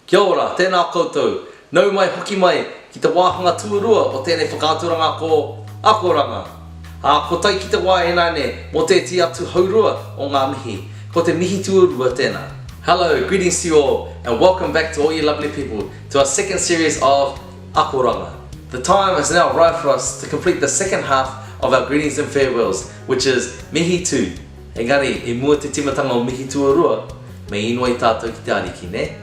Kia ora, tēnā koutou. Nau mai hoki mai ki te wāhanga tuarua o tēnei whakaaturanga ko Akoranga. Ko tai ki te wā e nane mō te ti atu haurua o ngā mihi. Ko te mihi tuarua tēnā. Hello, greetings to you all and welcome back to all you lovely people to our second series of Akoranga. The time is now right for us to complete the second half of our greetings and farewells, which is Mihi tu. Engari, e mua te timatanga o mihi tuarua, me ingoa I tātou ki te ariki, ne?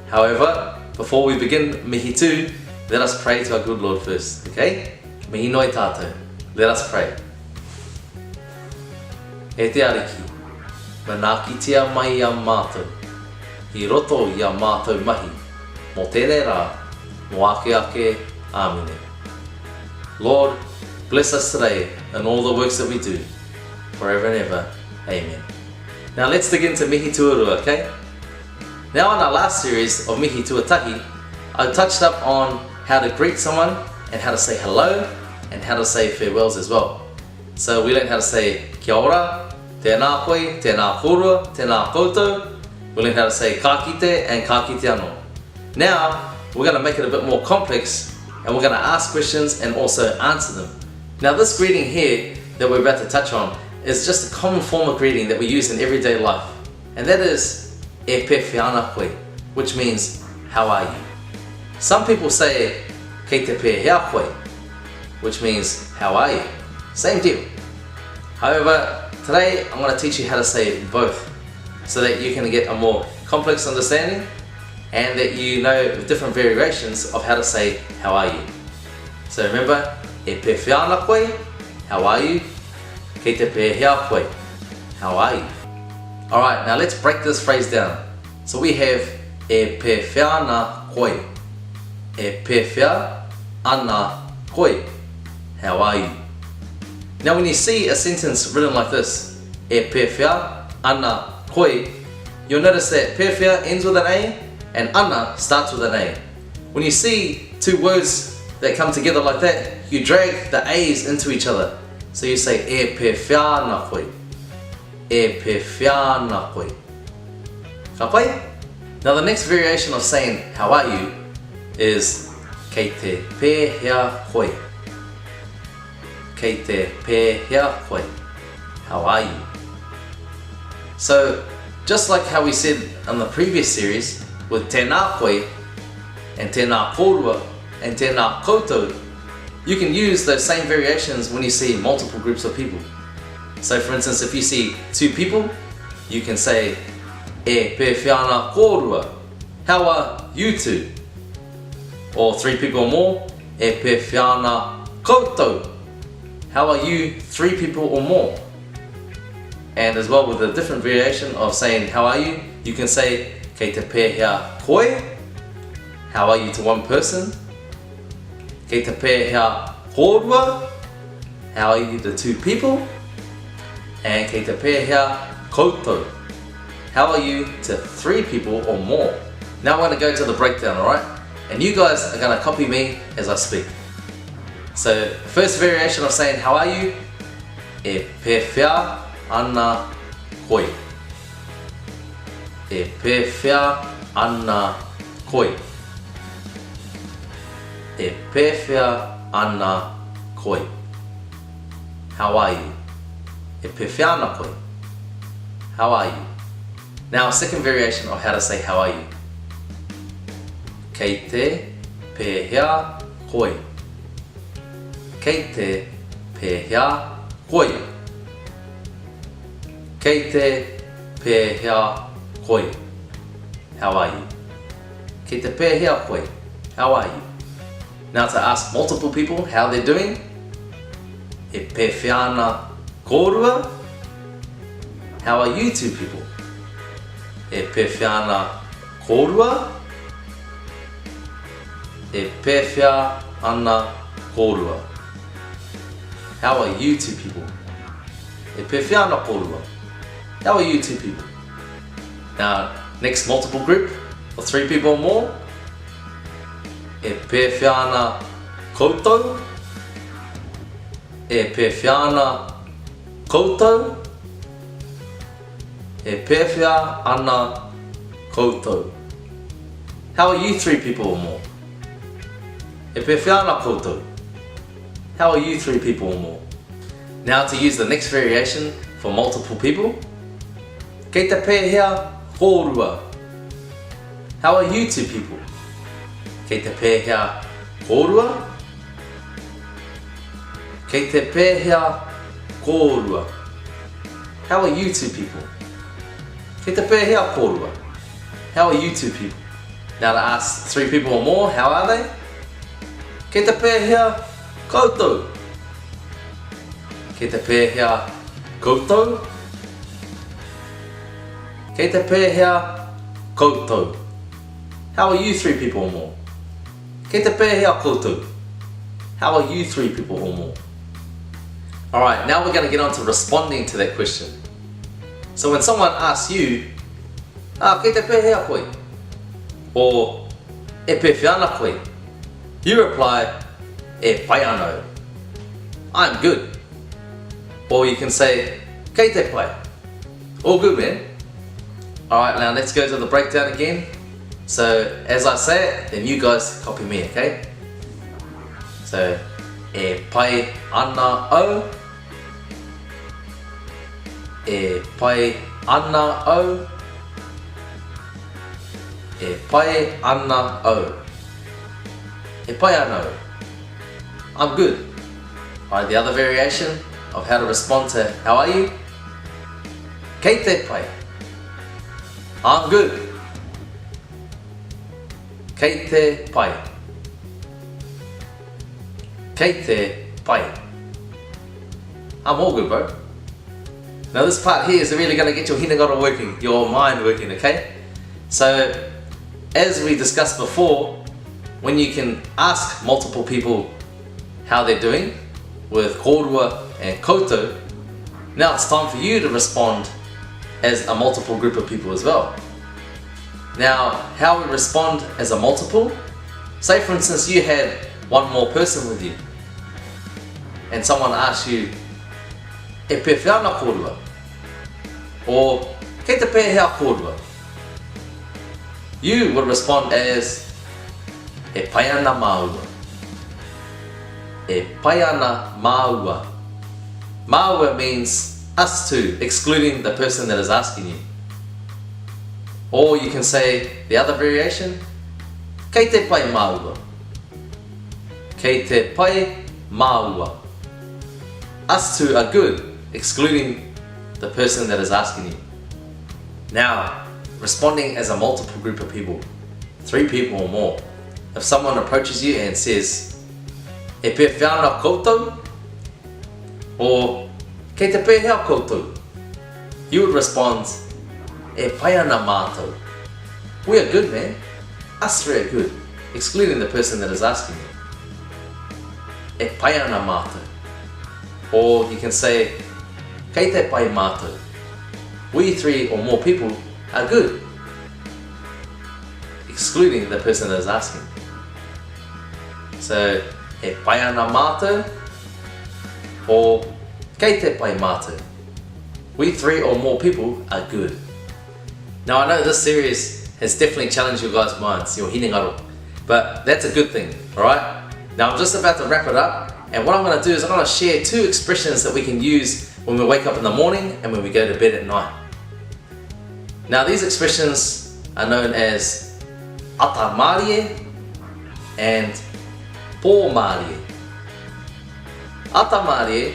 However, before we begin Mihi tu, let us pray to our good Lord first, okay? Me ingoa tātou. Let us pray. E te ariki, manakitia mai a mātou, I roto I a mātou mahi, mō tēnei rā, mō ake ake, āmine. Lord, bless us today in all the works that we do, forever and ever. Amen. Now let's dig into Mihi tuarua, okay? Now in our last series of Mihi tuatahi, I touched up on how to greet someone and how to say hello and how to say farewells as well. So we learned how to say kia ora, tēnā koe, tēnā kōrero, tēnā koutou. We learned how to say ka kite and ka kite anō. Now we're going to make it a bit more complex and we're going to ask questions and also answer them. Now this greeting here that we're about to touch on is just a common form of greeting that we use in everyday life, and that is e pe whiana koe, which means how are you. Some people say kei te pe hea koe, which means how are you. Same deal. However, today I'm going to teach you how to say both so that you can get a more complex understanding and that you know different variations of how to say how are you. So remember, e pe whiana koe, how are you? Kei te pe hea koe, how are you? Alright, now let's break this phrase down. So we have e pe whiana koe, e pe whia ana koe, how are you? Now when you see a sentence written like this, e pe whia ana koe, you'll notice that pe whia ends with an A and ana starts with an A. When you see two words that come together like that, you drag the A's into each other. So you say e pe whiana koe, e pe whiana koe. Ka pai? Now the next variation of saying how are you is kei te pe hea koe. Kei te pe hea koe, how are you? So just like how we said on the previous series with tēnā koe and tēnā kōrero and tēnā koutou, you can use those same variations when you see multiple groups of people. So for instance, if you see two people, you can say e pe whiana kōrero, how are you two? Or three people or more, e pe whiana koutou, how are you three people or more? And as well with a different variation of saying how are you, you can say kei te pe hea koe, how are you to one person? Kei te pe hea kōrero, how are you to two people? And kei te pe hea koutou, how are you to three people or more? Now we're going to go to the breakdown, alright? And you guys are going to copy me as I speak. So first variation of saying how are you, e pe whia ana koe. E pe whia ana koe. E pe whia ana koe. How are you? E pe whiana koe. How are you? Now a second variation of how to say how are you. Kei te pe hea koe. Kei te pe hea koe. Kei te pe hea koe. How are you? Kei te pe hea koe. How are you? Now to ask multiple people how they're doing, e pe whiana kōrero, how are you two people? E pe whiana kōrero, e pe whia ana kōrero. How are you two people? E pe whiana kōrero. How are you two people? Now, next multiple group of three people or more, e pe whiana koutou, e pe whiana koutou, e pe whia ana koutou. How are you 3 people or more? E pe whāna koutou. How are you 3 people or more? Now to use the next variation for multiple people. Kei te pēhea kōrua. How are you 2 people? Kei te pēhea kōrua. Kei te pēhea kōrua. How are you 2 people? Kei te pēhea kōrua. How are you 2 people? Now to ask 3 people or more, how are they? Kei te pēhea koutou. Kei te pēhea koutou. Kei te pēhea koutou. How are you 3 people or more? Kei te pēhea koutou. How are you 3 people or more? Alright, now we're going to get on to responding to that question. So when someone asks you, kei te pēhea koe, or e pe whiana koe, you reply, e pai anō, I'm good. Or you can say, kei te pai, all good man. Alright, now let's go to the breakdown again. So as I say it, then you guys copy me, okay? So, e pai ana au, e pai ana au, e pai ana au, e pai anō, I'm good. Alright, the other variation of how to respond to how are you? Kei te pai, I'm good. Kei te pai. Kei te pai. I'm all good, bro. Now this part here is really going to get your hinagaro working, your mind working, okay? So, as we discussed before, when you can ask multiple people how they're doing with kōrero and koutou, now it's time for you to respond as a multiple group of people as well. Now, how we respond as a multiple, say for instance you had one more person with you and someone asks you, e pe whiana kōrero, or kei te pēhea kōrero, you would respond as e pai ana māua. E pai ana māua. Māua means us two, excluding the person that is asking you. Or you can say the other variation, kei te pai māua. Kei te pai māua. Us two are good, excluding the person that is asking you. Now, responding as a multiple group of people, 3 people or more. If someone approaches you and says, e pe whiana koutou, or kei te pēhea koutou, you would respond, e pai ana mātou. We are good, man. Us 3 are good, excluding the person that is asking you. E pai ana mātou. Or you can say, kei te pai mātou. We 3 or more people are good, excluding the person that is asking. So, e pai ana mātou, or kei te pai mātou. We 3 or more people are good. Now I know this series has definitely challenged your guys' minds, your hinagaro, but that's a good thing, alright? Now I'm just about to wrap it up, and what I'm going to do is I'm going to share 2 expressions that we can use when we wake up in the morning and when we go to bed at night. Now these expressions are known as ata mārie and pō mārie. Ata mārie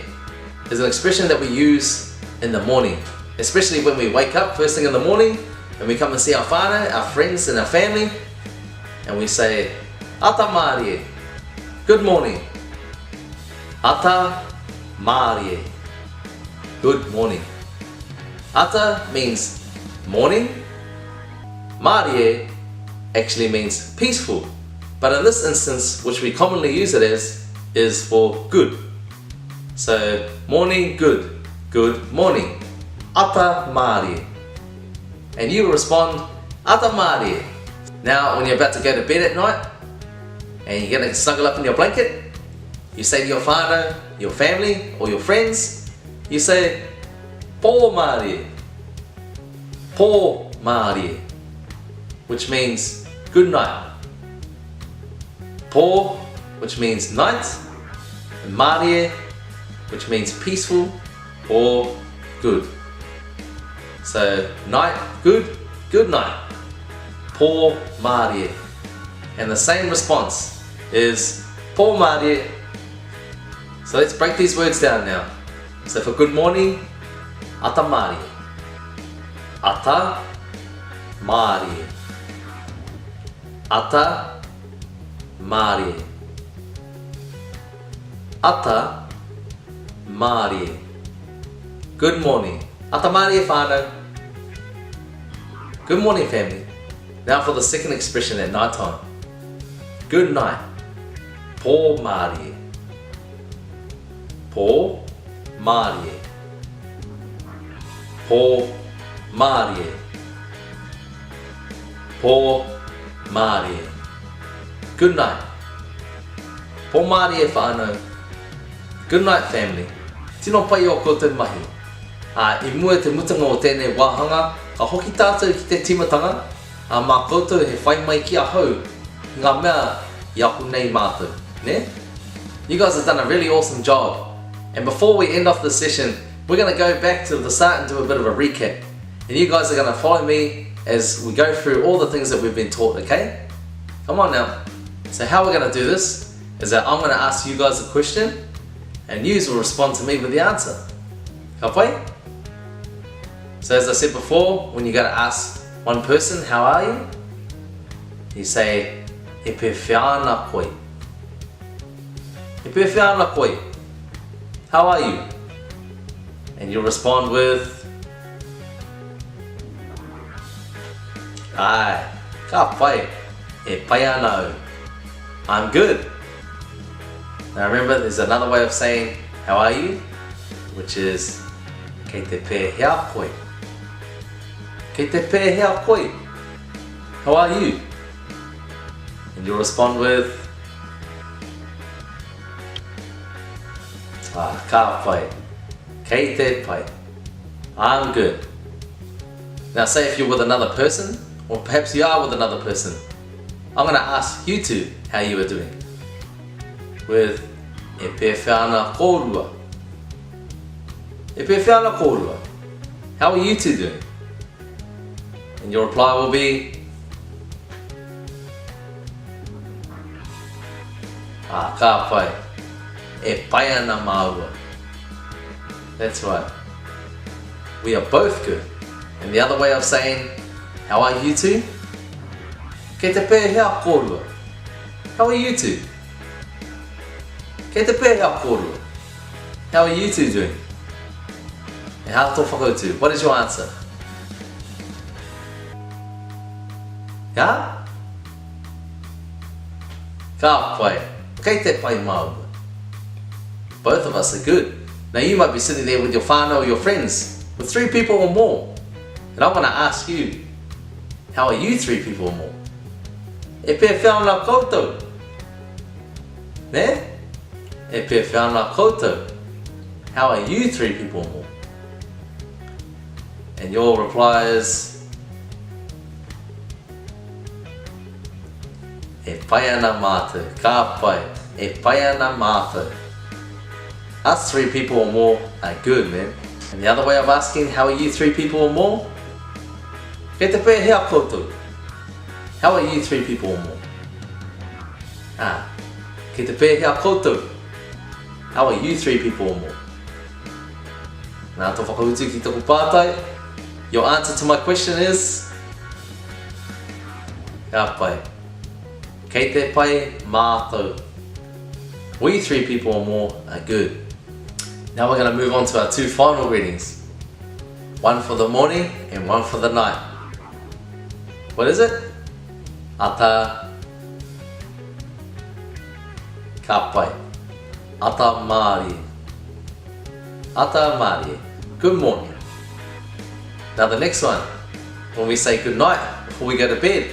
is an expression that we use in the morning, especially when we wake up first thing in the morning and we come and see our whānau, our friends and our family, and we say, ata mārie, good morning. Ata mārie, good morning. Ata means morning. Mārie actually means peaceful, but in this instance, which we commonly use it as, is for good. So, morning, good, good morning. Ata mārie. And you will respond, ata mārie. Now, when you're about to go to bed at night, and you're going to snuggle up in your blanket, you say to your whānau, your family, or your friends, you say, pō mārie. Pō mārie. Which means good night. Po, which means night, and marie, which means peaceful or good. So night, good, good night. Po marie. And the same response is po marie. So let's break these words down now. So for good morning, ata marie. Ata marie. Ata marie. Ata marie. Good morning. Ata marie whānau. Good morning, family. Now for the second expression at night time. Good night. Po marie. Po marie. Po marie. Po marie. Good night. Po marie whānau. Good night, family. Tino pai o koutou mahi. I mua te mutanga o tēnei wāhanga, ka hoki tātou ki te timatanga, mā koutou he whai mai ki a hau, ngā mea i aku nei mātou, ne? You guys have done a really awesome job. And before we end off the session, we're going to go back to the start and do a bit of a recap. And you guys are going to follow me as we go through all the things that we've been taught, okay? Come on now. So how we're going to do this is that I'm going to ask you guys a question and you will respond to me with the answer. Ka pai? So as I said before, when you got to ask one person, how are you? You say, e pe whiana koe. E pe whiana koe. How are you? And you'll respond with, ai, ka pai, e pai ana au. I'm good. Now remember, there's another way of saying, how are you? Which is, kei te pē hea koe. Kei te pē hea koe. How are you? And you'll respond with, ka pai, kei te pai. I'm good. Now say if you're with another person, or perhaps you are with another person, I'm going to ask you two how you are doing. With e pe whiana kōrero. E pe whiana kōrero. How are you two doing? And your reply will be, ka pai, e pai ana maua. That's right. We are both good. And the other way of saying, how are you two? Kei te pē hea kōrero. How are you two? Kei te pē hea kōrero. How are you two doing? And how tō whakautu? What is your answer? Yeah? Ka pai. Kei te pai maua. Both of us are good. Now you might be sitting there with your whānau or your friends, with 3 people or more. And I'm going to ask you, how are you 3 people or more? E pe whiana koutou. Ne? E pe whiana koutou. How are you 3 people or more? And your reply is, e pai ana mātou. Ka pai. E pai ana mātou. Us 3 people or more are good, man. And the other way of asking, how are you 3 people or more? Kei te pē hea koutou. How are you 3 people or more? Kei te pē hea koutou. How are you 3 people or more? Nā tō whakautu ki tōku pātai. Your answer to my question is, ka pai. Kei te pai mātou. We 3 people or more are good. Now we're going to move on to our 2 final readings. One for the morning and one for the night. What is it? Ata ka pai. Ata marie. Ata marie. Good morning. Now the next one, when we say good night before we go to bed,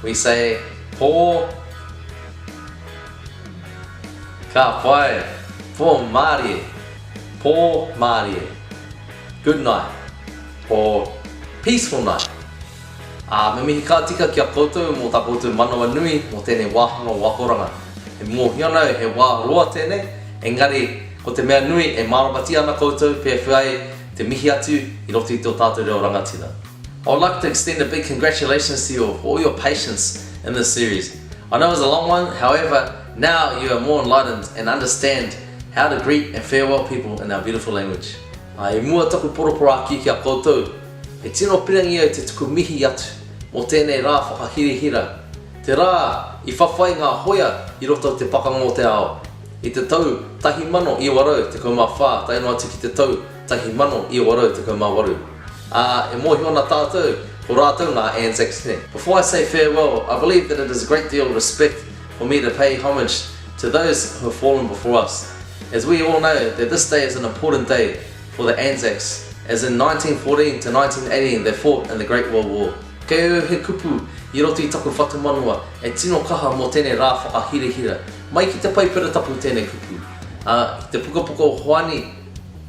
we say po ka pai, po marie, po marie. Good night or peaceful night. Me mihi ka tika ki a koutou mō tā koutou manawa nui mō tēnei wāhanga o Akoranga. E mōhiona he wā roa tēnei, engari ko te mea nui e marabati ana koutou pia whiai te mihi atu I roto I tō tātou reo Rangatira. I would like to extend a big congratulations to you for all your patience in this series. I know it was a long one, however, now you are more enlightened and understand how to greet and farewell people in our beautiful language. E mua taku poropora ki a koutou, e tino pirangi au te tuku mihi atu mō tēnei rā whakahirihira. Te rā I whawhai ngā hoea I roto te pakanga o te ao. I te tau tahi mano I warau te kaumā whā, taino atu ki te tau tahi mano I warau te kaumā waru. E mōhiona tātou, ko rātou ngā Anzac ne. Before I say farewell, I believe that it is a great deal of respect for me to pay homage to those who have fallen before us. As we all know that this day is an important day for the Anzacs, as in 1914 to 1918 they fought in the Great World War. Kei he kupu I roto I taku whatu manua e tino kaha mō tēnei rā whakahirihira. Mai ki te paipira tapu tēnei kupu. Te pukapuka o hoani,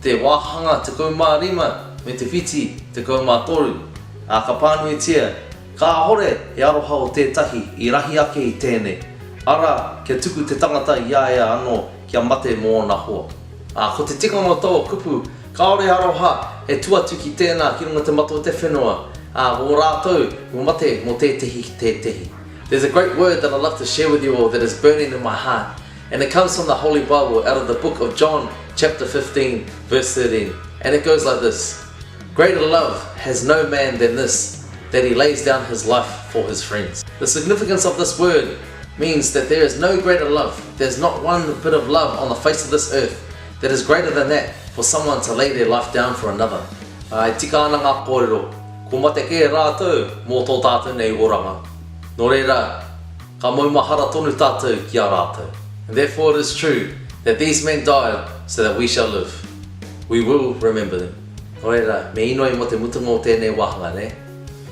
te wāhanga te kaumārima, me te whiti te kaumātoru. Ka pānuitia, ka hore e aroha o tētahi I rahi ake I tēnei. Ara, kia tuku te tangata I ea anō kia mate mō nā hoa. Ko te tikanga tō kupu, ka ore aroha e tuatu ki tēnā ki runga te mato te whenua. Mō rātou, mō mate mō tētehi ki tētehi. There's a great word that I'd love to share with you all that is burning in my heart. And it comes from the Holy Bible out of the book of John chapter 15 verse 13. And it goes like this. Greater love has no man than this, that he lays down his life for his friends. The significance of this word means that there is no greater love. There's not one bit of love on the face of this earth that is greater than that for someone to lay their life down for another. Tika ana ngā kōrero, ko mate ke rātou mō tō tātou nei oranga. Nō reira, ka maumahara tonu tātou ki a rātou. And therefore it is true that these men died so that we shall live. We will remember them. Nō reira, me inoi mo te mutunga o tēnei wāhanga, ne?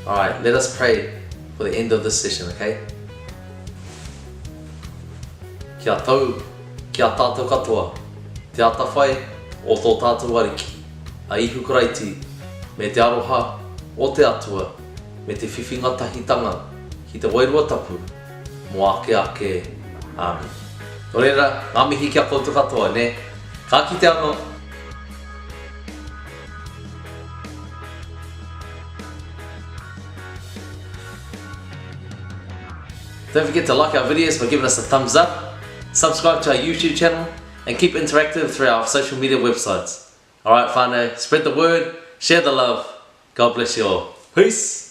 Alright, let us pray for the end of this session, okay? Kia tau, kia tātou katoa, te atawhai o tō tātou ariki, a ihu karaiti, me te aroha o te atua, me te whiwhinga tahitanga, ki te wairua tapu, mō ake ake, Amen. Nō reira, ngā mihi kia koutou katoa, ne? Ka kite anō. Don't forget to like our videos by giving us a thumbs up, subscribe to our YouTube channel, and keep interactive through our social media websites. Alright whānau, spread the word, share the love. God bless you all. Peace!